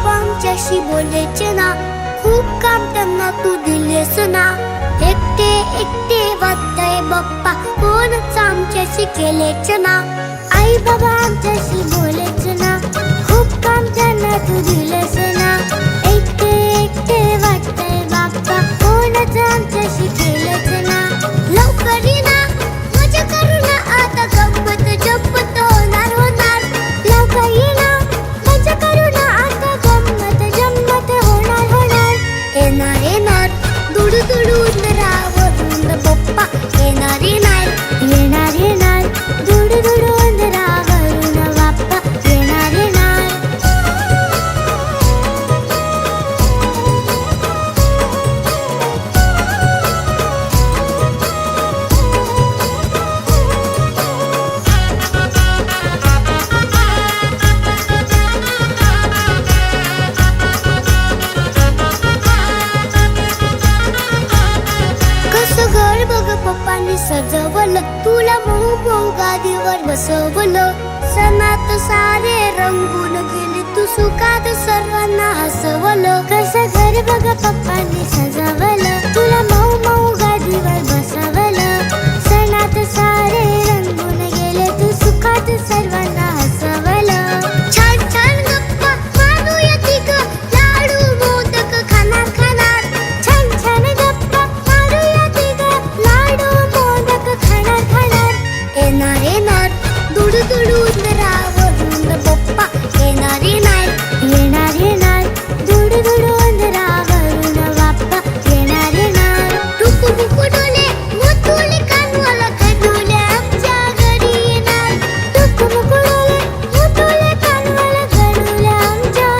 बाबा आमच्याशी बोलायचे ना, खूप काम त्यांना तू दिलेस ना. एकटे एकटे वाटतंय बाप्पा, कोणच आमच्याशी केलेच ना. आई बाबा आमच्याशी बोलायचे ना, खूप काम त्यांना तू दिलेस ना. एकटे एकटे वाटतंय बाप्पा, कोणच आमच्याशी केलेच ना. लवकर ये ना, मजा करू ना आता, गंमत जम्मत होणार होणार. लवकर ये ना, मजा करू ना आता, गंमत जम्मत होणार होणार. येणार येणार दुडू दुडू उंदरावरून बाप्पा, येणार येणार येणार येणार दुडू दुडू उंदरावरून बाप्पा, येणार येणार. कसं घर बघ पप्पांनी सजवलं, तुला मऊ मऊ गादीवर बसवलं. सणात सारे रंगून गेले, तू सुखात सर्वांना हसवलं. कसं घर बघ पप्पांनी सजवलं, तुला मऊ मऊ गादीवर बसवलं. सणात सारे रंगून गेले, तू सुखात सर्वांना